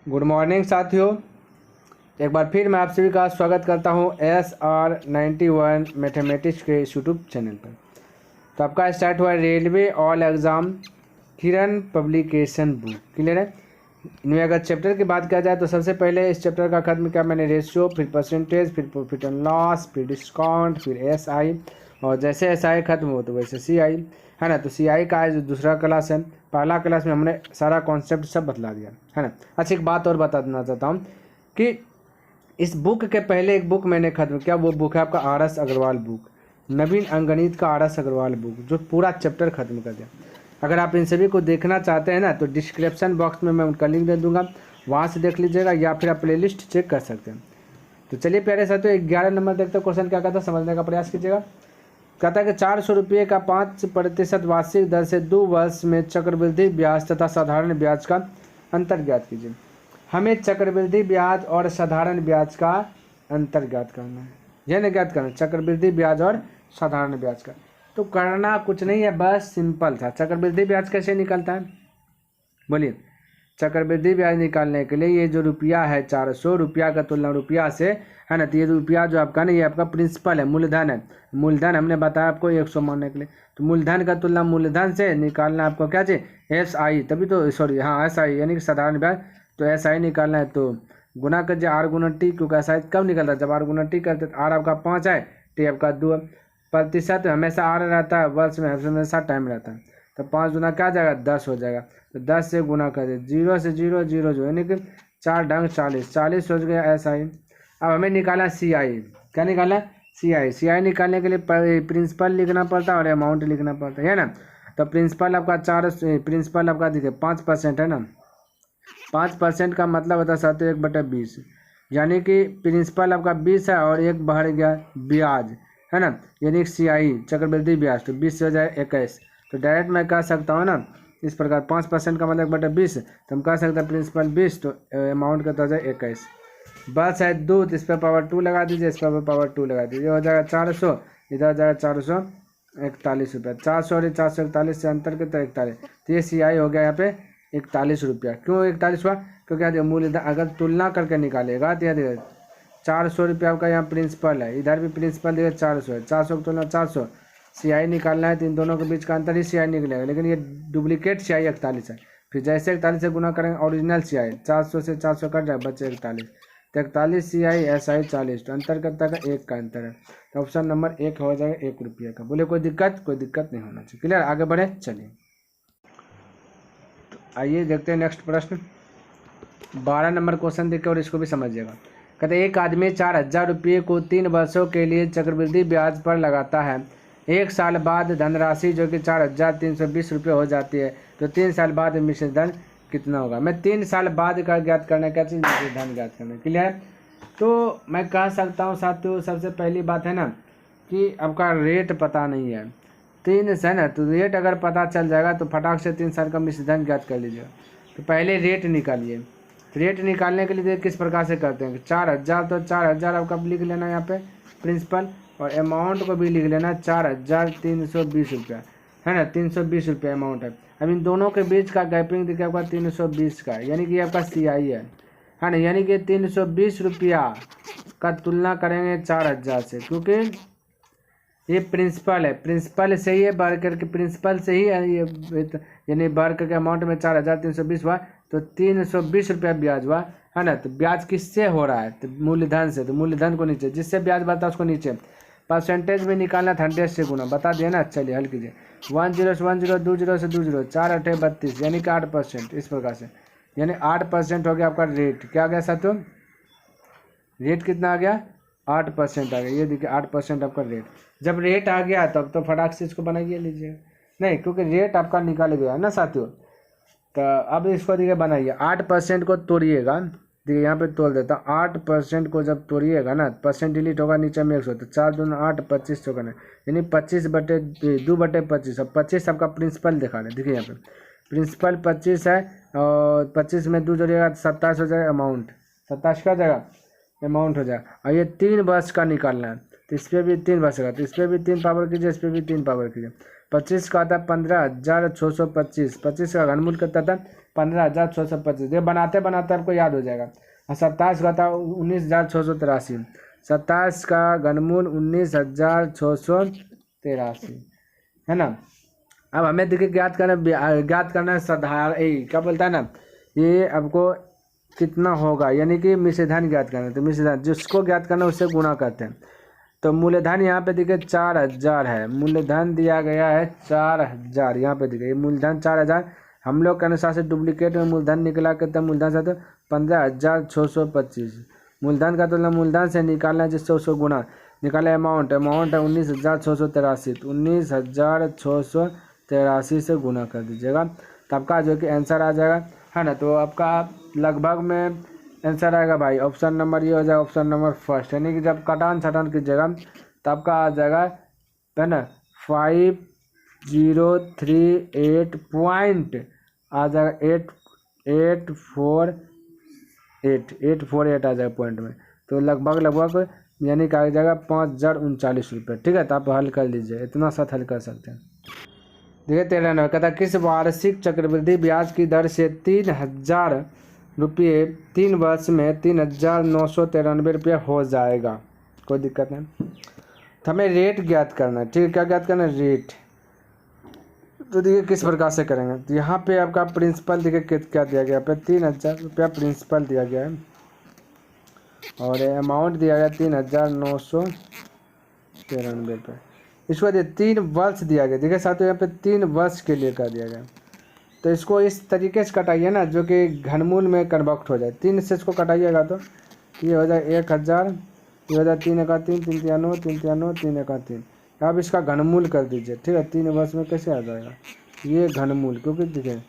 Good morning साथियों। एक बार फिर मैं आप सभी का स्वागत करता हूं SR91 मैथमेटिक्स के यूट्यूब चैनल पर। तो आपका स्टार्ट हुआ रेलवे ऑल एग्ज़ाम किरण पब्लिकेशन बुक। क्लियर है। इनमें अगर चैप्टर की बात किया जाए तो सबसे पहले इस चैप्टर का खत्म किया मैंने रेशियो, फिर परसेंटेज, फिर प्रॉफिट एंड लॉस, फिर डिस्काउंट, फिर SI, और जैसे SI खत्म हो तो वैसे CI है ना। तो CI का जो दूसरा क्लास है, पहला क्लास में हमने सारा कॉन्सेप्ट सब बतला दिया है ना। अच्छा, एक बात और बता देना चाहता हूँ कि इस बुक के पहले एक बुक मैंने खत्म किया, वो बुक है आपका RS अग्रवाल बुक, नवीन अंगणित का RS अग्रवाल बुक, जो पूरा चैप्टर खत्म कर दिया। अगर आप इन सभी को देखना चाहते हैं ना तो डिस्क्रिप्शन बॉक्स में मैं उनका लिंक दे दूंगा, वहाँ से देख लीजिएगा, या फिर आप प्लेलिस्ट चेक कर सकते हैं। तो चलिए प्यारे साथियों, 11 नंबर देखते हैं। क्वेश्चन क्या कहता है, समझने का प्रयास कीजिएगा। कहता है कि 400 रुपये का 5% वार्षिक दर से 2 वर्ष में चक्रवृद्धि ब्याज तथा साधारण ब्याज का अंतर ज्ञात कीजिए। हमें चक्रवृद्धि ब्याज और साधारण ब्याज का अंतर ज्ञात करना है, यह नहीं ज्ञात करना, चक्रवृद्धि ब्याज और साधारण ब्याज का। तो करना कुछ नहीं है, बस सिंपल था। चक्रवृद्धि ब्याज कैसे निकलता है बोलिए। चक्रवृद्धि ब्याज निकालने के लिए ये जो रुपया है 400 रुपया का तुलना रुपया से है ना, तो ये रुपया जो आपका ना, ये आपका प्रिंसिपल है, मूलधन है। मूलधन हमने बताया आपको 100 मानने के लिए, तो मूलधन का तुलना मूलधन से निकालना आपको क्या चाहिए, SI, तभी तो सॉरी हाँ SI यानी कि साधारण ब्याज। तो SI निकालना है तो गुना कर दिया R गुना T, क्योंकि SI कब निकलता है, जब R गुना T करते तो R आपका 5 है, T आपका 2 है। प्रतिशत हमेशा R रहता है, वर्ष में हमेशा टाइम रहता है, तो 5 गुना क्या जाएगा 10 हो जाएगा। तो 10 से गुना कर दे, 0 से 0 0 जो यानी कि 4 ढंग 40 हो गया SI। अब हमें निकाला CI, क्या निकाला CI निकालने के लिए प्रिंसिपल लिखना पड़ता है और अमाउंट लिखना पड़ता है ना। तो प्रिंसिपल आपका प्रिंसिपल आपका देखिए 5% है ना। 5% का मतलब होता है 7/20, यानी कि प्रिंसिपल आपका 20 है और एक बढ़ गया ब्याज है ना, यानी CI चक्रवृद्धि ब्याज, तो 20 से हो जाए 21। तो डायरेक्ट मैं कह सकता हूँ ना इस प्रकार, 5% का मतलब 1/20, तो हम कह सकते हैं प्रिंसिपल 20, तो अमाउंट का तो हो जाए 21। बस है 2, तो इस पर पावर 2 लगा दीजिए, इस पर पावर 2 लगा दीजिए, हो जाएगा 400, इधर हो जाएगा 441 रुपया। 400 और 441 से अंतर के तो 41, तो ये CI हो गया यहाँ पे 41 रुपया। क्यों 41 हुआ, क्योंकि मूल्य अगर तुलना करके निकालेगा तो यहाँ 400 रुपया आपका यहाँ प्रिंसिपल है, इधर भी प्रिंसिपल देखिए 400 है, 400 की तुलना 400, CI निकालना है तो इन दोनों के बीच का अंतर ही CI निकलेगा, लेकिन ये डुप्लीकेट CI 41 है। फिर जैसे 41 से गुना करेंगे ओरिजिनल CI, 400 से 400 कट जाए, बचे 41, तो 41 CI SI 40, तो अंतर करता का 1 का अंतर है। तो ऑप्शन नंबर 1 हो जाएगा 1 रुपये का। बोले कोई दिक्कत नहीं होना चाहिए। क्लियर, आगे बढ़े चलिए। तो आइए देखते हैं नेक्स्ट प्रश्न। 12 नंबर क्वेश्चन देखिए और इसको भी समझिएगा। कहते एक आदमी 4000 रुपये को 3 वर्षों के लिए चक्रवृद्धि ब्याज पर लगाता है। 1 साल बाद धनराशि जो कि 4320 रुपये हो जाती है, तो 3 साल बाद मिश्र धन कितना होगा। मैं 3 साल बाद का ज्ञात करना, क्या चीज़ मिश्र धन ज्ञात करना। क्लियर। तो मैं कह सकता हूँ साथियों, सबसे पहली बात है ना कि आपका रेट पता नहीं है, 3 है ना, तो रेट अगर पता चल जाएगा तो फटाक से 3 साल का मिश्र धन ज्ञात कर लीजिएगा। तो पहले रेट निकालिए। रेट निकालने के लिए किस प्रकार से करते हैं, 4000, तो 4000 आपका लिख लेना यहाँ पे प्रिंसिपल, और अमाउंट को भी लिख लेना 4320 रुपया है ना, 320 रुपये अमाउंट है। अब इन दोनों के बीच का गैपिंग देखिए आपका 320 का, यानी कि आपका CI है ना, यानी कि 320 रुपया का तुलना करेंगे 4000 से, क्योंकि ये प्रिंसिपल है, प्रिंसिपल से ही है बढ़ करके, प्रिंसिपल से ही है ये, यानी बढ़ करके अमाउंट में 4320 हुआ, तो 320 रुपया ब्याज हुआ है ना। तो ब्याज किससे हो रहा है, तो मूलधन से, तो मूलधन को नीचे, जिससे ब्याज बढ़ता है उसको नीचे। परसेंटेज में निकालना 100 से गुना, बता दिया ना। चलिए हल कीजिए, 10 से 10 20 से 20, 4 8 32, यानी कि 8%, इस प्रकार से, यानी 8% हो गया आपका रेट। क्या आ गया साथियों, रेट कितना आ गया, 8% आ गया। ये देखिए 8% आपका रेट। जब रेट आ गया तब तो फटाक से इसको बनाइए लीजिए, नहीं क्योंकि रेट आपका निकाल गया ना साथियों। तो अब इसको देखिए बनाइए, 8% को तोड़िएगा, देखिए यहाँ पे तोड़ देता हूँ। 8% को जब तोड़िएगा ना, परसेंट डिलीट होगा, नीचे में 100, तो 4 दूना 8, 25 होगा ना, यानी 25/2/25। अब 25 आपका प्रिंसिपल दिखा रहे, देखिए यहाँ पे प्रिंसिपल 25 है, और 25 में 2 जोड़िएगा तो 27 हो जाएगा अमाउंट, 27 का जगह अमाउंट हो जाएगा। और ये 3 वर्ष का निकालना है, तो इस पर भी 3 वर्ष का, तो इस पर भी 3 पावर कीजिए, इस पर भी 3 पावर कीजिए। 25 का आता है 15,625, 25 का घनमूल कितना था 15,625। ये बनाते बनाते आपको याद हो जाएगा। और 27 का था 19,683। 27 का घनमूल 19,683 है ना। अब हमें देखिए ज्ञात करना है साधारण क्या बोलता है ना, ये आपको कितना होगा, यानी कि मिश्रधन ज्ञात करना है। तो मिश्रधन जिसको ज्ञात करना है उससे गुणा करते हैं। तो मूलधन यहाँ पे देखिए 4,000 है, मूलधन दिया गया है 4,000। यहाँ पे देखिए मूलधन 4,000, हम लोग के अनुसार से डुप्लीकेट में मूलधन निकला कितना, मूलधन से तो 15,625। मूलधन का तुलना मूलधन से निकालना है जिससे उसको गुणा निकाले। अमाउंट है 19,683, तो 19,683 से गुणा कर दीजिएगा, तो आपका जो कि आंसर आ जाएगा, है ना। तो आपका लगभग में आंसर आएगा भाई ऑप्शन नंबर, ये हो जाएगा ऑप्शन नंबर फर्स्ट। यानी कि जब कटान छटान कीजिएगा तो आपका आ जाएगा, है ना, 5038 पॉइंट आ जाएगा, 848 आ जाएगा पॉइंट में। तो लगभग यानी कि आ जाएगा 5,039 रुपये। ठीक है, तो आप हल कर लीजिए, इतना साथ हल कर सकते हैं। देखिए 13 नंबर कहता है किस वार्षिक चक्रवृद्धि ब्याज की दर से 3,000 रुपये 3 वर्ष में 3,993 रुपये हो जाएगा। कोई दिक्कत नहीं। तो हमें रेट ज्ञात करना है। ठीक है, क्या ज्ञात करना है, रेट। तो देखिए किस प्रकार से करेंगे। तो यहाँ पे आपका प्रिंसिपल देखिए क्या दिया गया, पे 3,000 रुपया प्रिंसिपल दिया गया है और अमाउंट दिया गया 3,993 रुपये। इसको बाद 3 वर्ष दिया गया। देखिए साथियों यहाँ पे 3 वर्ष के लिए कर दिया गया। तो इसको इस तरीके से कटाइए ना जो कि घनमूल में कन्वर्ट हो जाए। 3 से इसको कटाइएगा तो ये हो जाए 1,000, ये हो जाए 3 एका 3, 3 तिया 9, 3 तिया 9, 3 एका 3। अब इसका घनमूल कर दीजिए। ठीक है, 3 वर्ष में कैसे आ जाएगा ये घनमूल, क्योंकि देखिए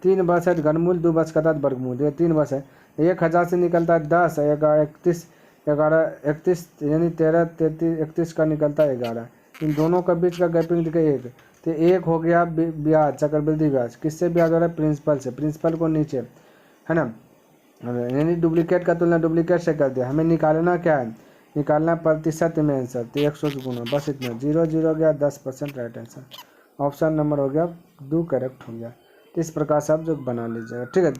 3 वर्ष है घनमूल, 2 वर्ष का था वर्गमूल। ये 3 वर्ष है, 1,000 से निकलता है 10, 31, 31 यानी 13, 33, 31 का निकलता है 11। इन दोनों का बीच का गैपिंग देखिए 1, तो 1 हो गया ब्याज, चक्रवृद्धि ब्याज। किससे ब्याज हो रहा है, प्रिंसिपल से। प्रिंसिपल को नीचे, है ना, यानी डुप्लीकेट का तुलना डुप्लीकेट से कर दिया। हमें निकालना क्या है, निकालना प्रतिशत में आंसर। तो 100 से गुना, बस इतना। 0 हो गया 10% राइट आंसर। ऑप्शन नंबर हो गया 2 करेक्ट हो गया। तो इस प्रकार से आप जो बना लीजिएगा। ठीक है,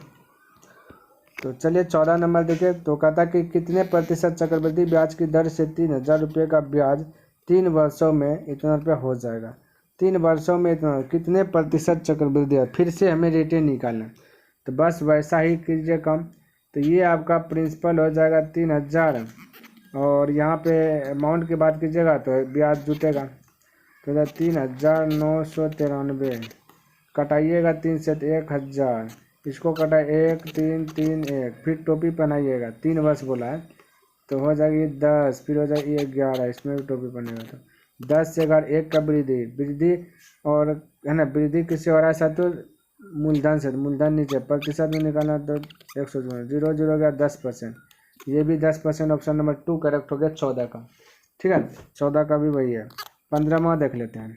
तो चलिए 14 नंबर देखिए। तो कहता कि कितने प्रतिशत चक्रवृद्धि ब्याज की दर से 3,000 रुपये का ब्याज 3 वर्षों में इतना रुपया हो जाएगा। 3 वर्षों में इतना कितने प्रतिशत चक्रवृद्धि है, फिर से हमें रेटें निकालना। तो बस वैसा ही कीजिए कम। तो ये आपका प्रिंसिपल हो जाएगा 3,000 और यहाँ पे अमाउंट की बात कीजिएगा तो ब्याज जुटेगा। तो 3,993 कटाइएगा 3 से तो 1,000, इसको कटाए 1 3 3 1, फिर टोपी पहनाइएगा। 3 वर्ष बोला है तो हो जाएगी 10, फिर हो जाएगी 11, इसमें भी टोपी पहनेगा। तो 10 से 11 1 का वृद्धि और, है ना, वृद्धि किससे हो रहा है साथ, मूलधन से। मूलधन नीचे प्रतिशत में निकालना तो 100 0 0 गया 10%, ये भी 10%। ऑप्शन नंबर 2 करेक्ट हो गया 14 का। ठीक है, 14 का भी वही है। 15वां देख लेते हैं।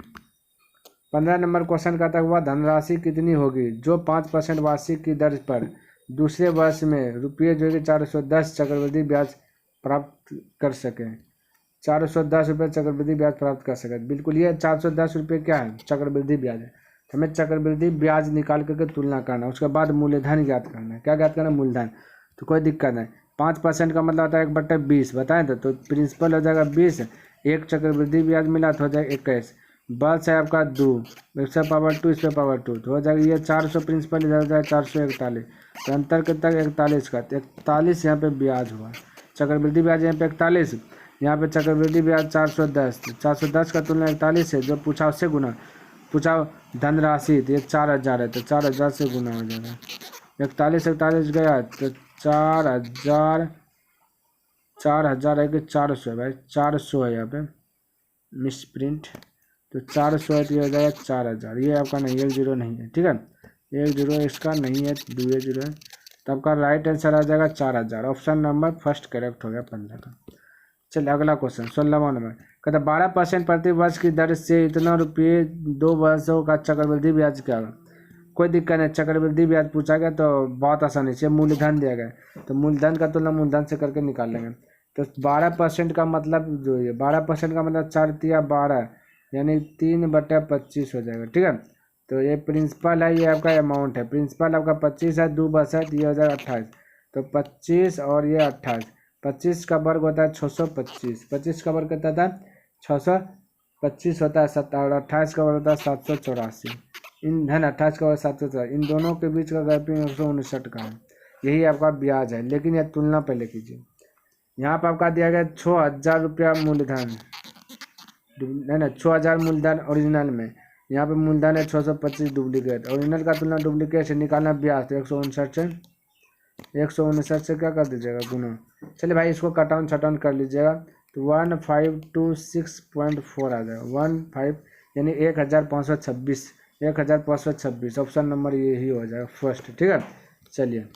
15 नंबर क्वेश्चन कहता हुआ धनराशि कितनी होगी जो 5% वार्षिक की दर पर दूसरे वर्ष में रुपये जो कि 410 चक्रवृद्धि ब्याज प्राप्त कर सके। 410 रुपये चक्रवृद्धि ब्याज प्राप्त कर सके। बिल्कुल, ये 410 रुपये क्या है, चक्रवृद्धि ब्याज है। हमें चक्रवृद्धि ब्याज निकाल करके तुलना करना, उसके बाद मूलधन ज्ञात करना है। क्या ज्ञात करना है, मूलधन। तो कोई दिक्कत नहीं। 5% का मतलब होता है 1/20 बताएं तो प्रिंसिपल हो जाएगा 20, एक चक्रवृद्धि ब्याज मिला तो हो जाएगा 21। बस है आपका 2, इस पर पावर 2, इस पर पावर 2, तो हो जाएगा ये 400 प्रिंसिपल इधर हो जाएगा 441। तो अंतर कितना 41 का, 41 यहाँ पे ब्याज हुआ। चक्रवृद्धि ब्याज यहाँ पे 41, यहाँ पे चक्रवृद्धि ब्याज 410। 410 का तुलना 41 है, जो पूछा उससे गुना। पूछा धनराशि तो ये 4,000 है, तो 4,000 से गुना हो जाएगा। 41 गया तो 4,000 है कि 400 है भाई, 400 है यहाँ पे मिस प्रिंट। तो 400 है तो ये हो जाएगा 4,000। ये आपका नहीं, 1 0 नहीं है। ठीक है, 1 0 इसका नहीं है, 2 0 है। तो आपका राइट आंसर आ जाएगा 4,000। ऑप्शन नंबर फर्स्ट करेक्ट हो गया 15 का। चलिए अगला क्वेश्चन 16वां नंबर कहता 12% प्रति वर्ष की दर से इतना रुपये 2 वर्षों का चक्रवृद्धि ब्याज क्या होगा। कोई दिक्कत नहीं, चक्रवृद्धि ब्याज पूछा गया तो बहुत आसानी से मूलधन दिया गया, तो मूलधन का तुलना मूलधन से करके निकाल लेंगे। तो 12% का मतलब जो है 12% का मतलब 4 तिया 12 यानी 3/25 हो जाएगा। ठीक है, तो ये प्रिंसिपल है, ये आपका अमाउंट है। प्रिंसिपल आपका 25 है, 2 बस है, तो ये हो जाएगा 28। तो 25 और ये 28, 25 का वर्ग होता है 625, 25 का वर्ग कितना था 625 होता है, और 28 का वर्ग होता है 784। इन धन 28 का वर्ग 784, इन दोनों के बीच का गैपिंग 159 का है। यही आपका ब्याज है। लेकिन यह तुलना पहले कीजिए। यहाँ पर आपका दिया गया 6000 रुपया मूलधन, नहीं ना 6000 मूलधन ओरिजिनल में, यहाँ पे मूलधन है 625 डुप्लीकेट। ओरिजिनल का तुलना डुप्लीकेट से निकालना ब्याज, तो 159 से क्या कर दीजिएगा गुना। चलिए भाई इसको कटाउन छटाउन कर लीजिएगा, तो 1526.4 आ जाएगा। 15 यानी 1526, 1526 ऑप्शन नंबर यही हो जाएगा फर्स्ट। ठीक है, चलिए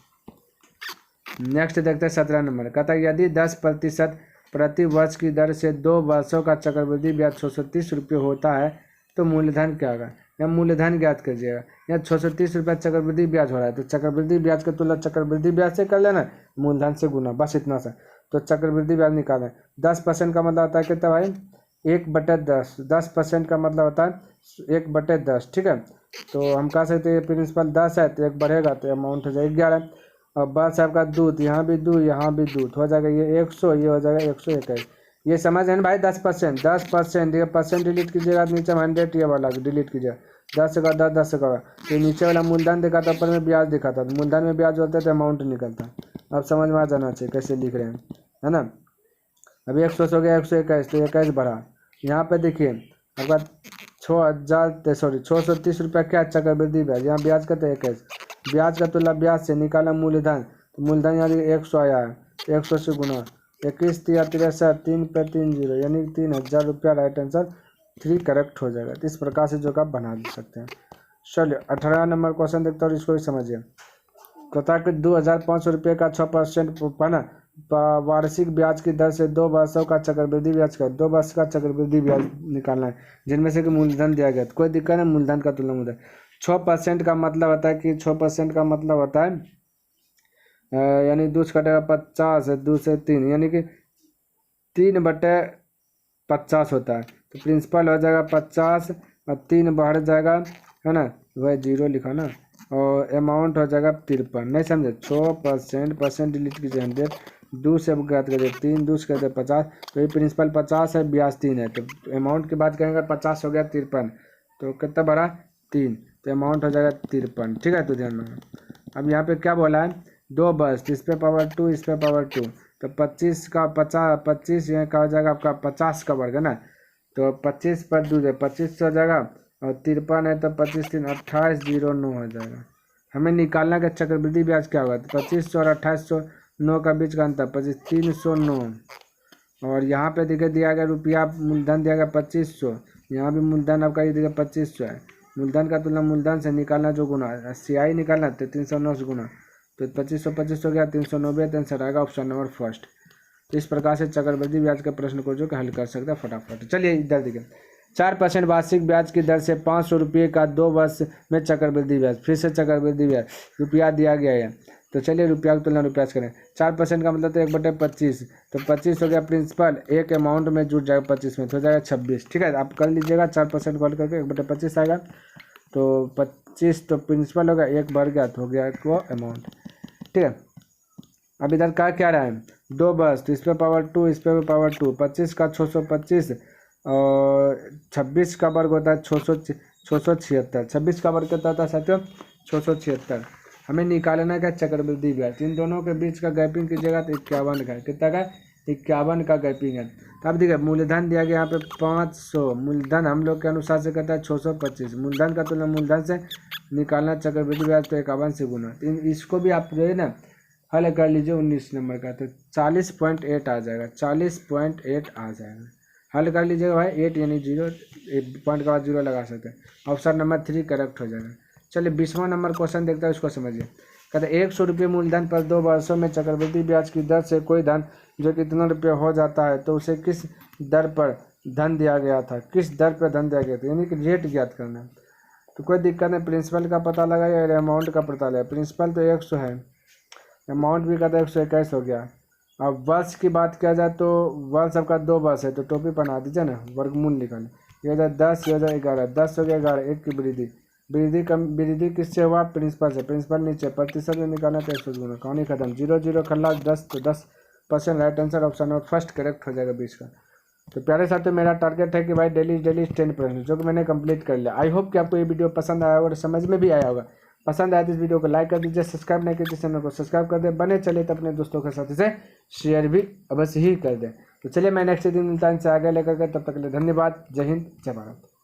नेक्स्ट देखते हैं 17 नंबर। कहता है यदि 10% प्रति वर्ष की दर से 2 वर्षों का चक्रवृद्धि ब्याज 630 रुपये होता है तो मूलधन क्या होगा। या मूलधन ज्ञात कीजिएगा। या 630 रुपया चक्रवृद्धि ब्याज हो रहा है, तो चक्रवृद्धि ब्याज का तुलना चक्रवृद्धि ब्याज से कर लेना, मूलधन से गुना, बस इतना सा। तो चक्रवृद्धि ब्याज निकालें। 10% का मतलब होता है कितना भाई 1/10, 10% का मतलब होता है 1/10। ठीक है, तो हम कह सकते हैं प्रिंसिपल 10 है तो 1 बढ़ेगा तो अमाउंट हो जाएगा 11। और बस आपका दूध, यहाँ भी दूध यहाँ भी दूध हो जाएगा, ये 100, ये हो जाएगा 121। ये समझ है ना भाई 10%, 10% ये परसेंट डिलीट कीजिएगा, नीचे 100 ये वाला डिलीट कीजिएगा। 10 का 10, 10 का, तो नीचे वाला मूलधन दिखा था, ऊपर में ब्याज दिखा था। मूलधन में ब्याज होता है तो अमाउंट निकलता। अब समझ में आ जाना चाहिए कैसे लिख रहे हैं, है ना। अभी 100 हो गया 121, तो 21 बढ़ा। यहाँ पे देखिए आपका 630 रुपया क्या चक्रवृद्धि ब्याज, यहाँ ब्याज का तो 21, ब्याज का तुलना ब्याज से निकाला मूलधन, तो मूलधन यहाँ 100 आया है, 100 से गुना 21 3 63 3 पे 3 0 यानी 3000 रुपया राइट आंसर 3 करेक्ट हो जाएगा। तो इस प्रकार से जो आप बना सकते हैं। चलिए 18 नंबर क्वेश्चन देखते हैं और इसको भी समझिए। कहता है कि 2500 रुपये का 6% ना वार्षिक ब्याज की दर से 2 वर्षों का चक्रवृद्धि ब्याज का 2 वर्ष का चक्रवृद्धि ब्याज निकालना है, जिनमें से कि मूलधन दिया गया। तो कोई दिक्कत नहीं, मूलधन का तुलना मूलधन 6% का मतलब होता है कि 6% का मतलब होता है यानी 2 से कटेगा 50 है, 2 से 3 यानी कि 3/50 होता है। तो प्रिंसिपल हो जाएगा 50 और 3 बढ़ जाएगा, है ना, वह 0 लिखा ना, और अमाउंट हो जाएगा 53। नहीं समझे, 6% परसेंट डिलीट कीजिए 100, 2 से ज्ञात करिए 3, 2 से कहते 50, तो ये प्रिंसिपल 50 है, ब्याज 3 है, तो अमाउंट की बात करेंगे 50 हो गया 53, तो कितना बढ़ा 3, तो अमाउंट हो जाएगा 53। ठीक है, तो ध्यान में। अब यहाँ पे क्या बोला है 2 बस, इस पे पावर 2, इस पे पावर 2, तो 25 का 50, 25 यहाँ का हो जाएगा आपका 50 का वर्ग है ना, तो 25 पर 2 है 25 हो जाएगा, और 53 है तो 25 3 2809 हो जाएगा। हमें निकालना का चक्रवृद्धि ब्याज क्या होगा, तो 2500 और 2809 का बीच का अंतर 25 309, और यहाँ पे देखिए दिया गया रुपया मूलधन दिया गया 2500, यहाँ भी मूलधन आपका ये देखिए 2500 है। मूलधन का तुलना मूलधन से निकालना जो गुना CI निकालना तो 309 से गुना, तो 2500 हो गया 390, तो आंसर आएगा ऑप्शन नंबर फर्स्ट। तो इस प्रकार से चक्रवृद्धि ब्याज के प्रश्न को जो कि हल कर सकता है फटाफट। चलिए इधर देखिए 4% वार्षिक ब्याज की दर से 500 रुपये का 2 वर्ष में चक्रवृद्धि ब्याज, फिर से चक्रवृद्धि ब्याज रुपया दिया गया है। तो चलिए रुपया की तुलना रुपया से करें। 4% का मतलब तो 1/25, तो 25 हो गया प्रिंसिपल, एक अमाउंट में जुट जाएगा 25 में, तो हो जाएगा 26। ठीक है, आप कर लीजिएगा 4% कॉल करके 1/25 आएगा, तो 25 तो प्रिंसिपल होगा, 1 बढ़ गया तो हो गया वो अमाउंट। ठीक है, अब इधर क्या रहा है 2 बस, तो इस पर पावर 2, इस पर पावर 2, 25 का 625 और 26 का वर्ग होता है 676, 26 का वर्ग कितना होता है साथियों 676। हमें निकालना का चक्रवृद्धि ब्याज, इन दोनों के बीच का गैपिंग कीजिएगा तो 51 का, कितना का 51 का गैपिंग है। तो अब देखिए मूलधन दिया गया यहाँ पे 500, मूलधन हम लोग के अनुसार से कहता है 625, मूलधन का तुलना मूलधन से निकालना चक्रवृद्धि ब्याज तो 51 से गुना। तो इसको भी आप जो है ना हल कर लीजिए 19 नंबर का, तो 40.8 आ जाएगा, 40.8 आ जाएगा। हल कर लीजिएगा भाई 8 यानी 0, पॉइंट के बाद 0 लगा सकते हैं। ऑप्शन नंबर 3 करेक्ट हो जाएगा। चलिए 20वां नंबर क्वेश्चन देखते हैं, उसको समझिए। कहते हैं 100 रुपये मूलधन पर 2 वर्षों में चक्रवृद्धि ब्याज की दर से कोई धन जो कितना रुपये हो जाता है तो उसे किस दर पर धन दिया गया था, किस दर पर धन दिया गया था, यानी कि रेट ज्ञात करना है। तो कोई दिक्कत नहीं, प्रिंसिपल का पता लगा या अमाउंट का पता लगा। प्रिंसिपल तो 100 है, अमाउंट भी कहता है 121 हो गया। अब वर्ष की बात किया जाए तो वर्ष आपका 2 वर्ष है, तो टोपी बना दीजिए ना, वर्गमूल निकालें, ये हो जाए 10, ये हो जाए 11, 10 हो गया 11, 1 की वृद्धि, वृद्धि किससे हुआ? प्रिंसिपल से। प्रिंसिपल नीचे, प्रतिशत में निकालना तो 100 गुना, कहानी खत्म। 0 0 खल्ला 10 तो 10% राइट आंसर ऑप्शन और फर्स्ट करेक्ट हो जाएगा 20 का। तो प्यारे साथियों, मेरा टारगेट है कि भाई डेली 10 प्रश्न, जो कि मैंने कंप्लीट कर लिया। आई होप कि आपको ये वीडियो पसंद आया और समझ में भी आया होगा। पसंद आया तो इस वीडियो को लाइक कर दीजिए, सब्सक्राइब नहीं कीजिए चैनल को सब्सक्राइब कर दे, बने चले तो अपने दोस्तों के साथ इसे शेयर भी अवश्य ही कर दें। तो चलिए मैं नेक्स्ट दिन मिलता हूं इनसे आगे लेकर के, तब तक के लिए धन्यवाद। जय हिंद, जय भारत।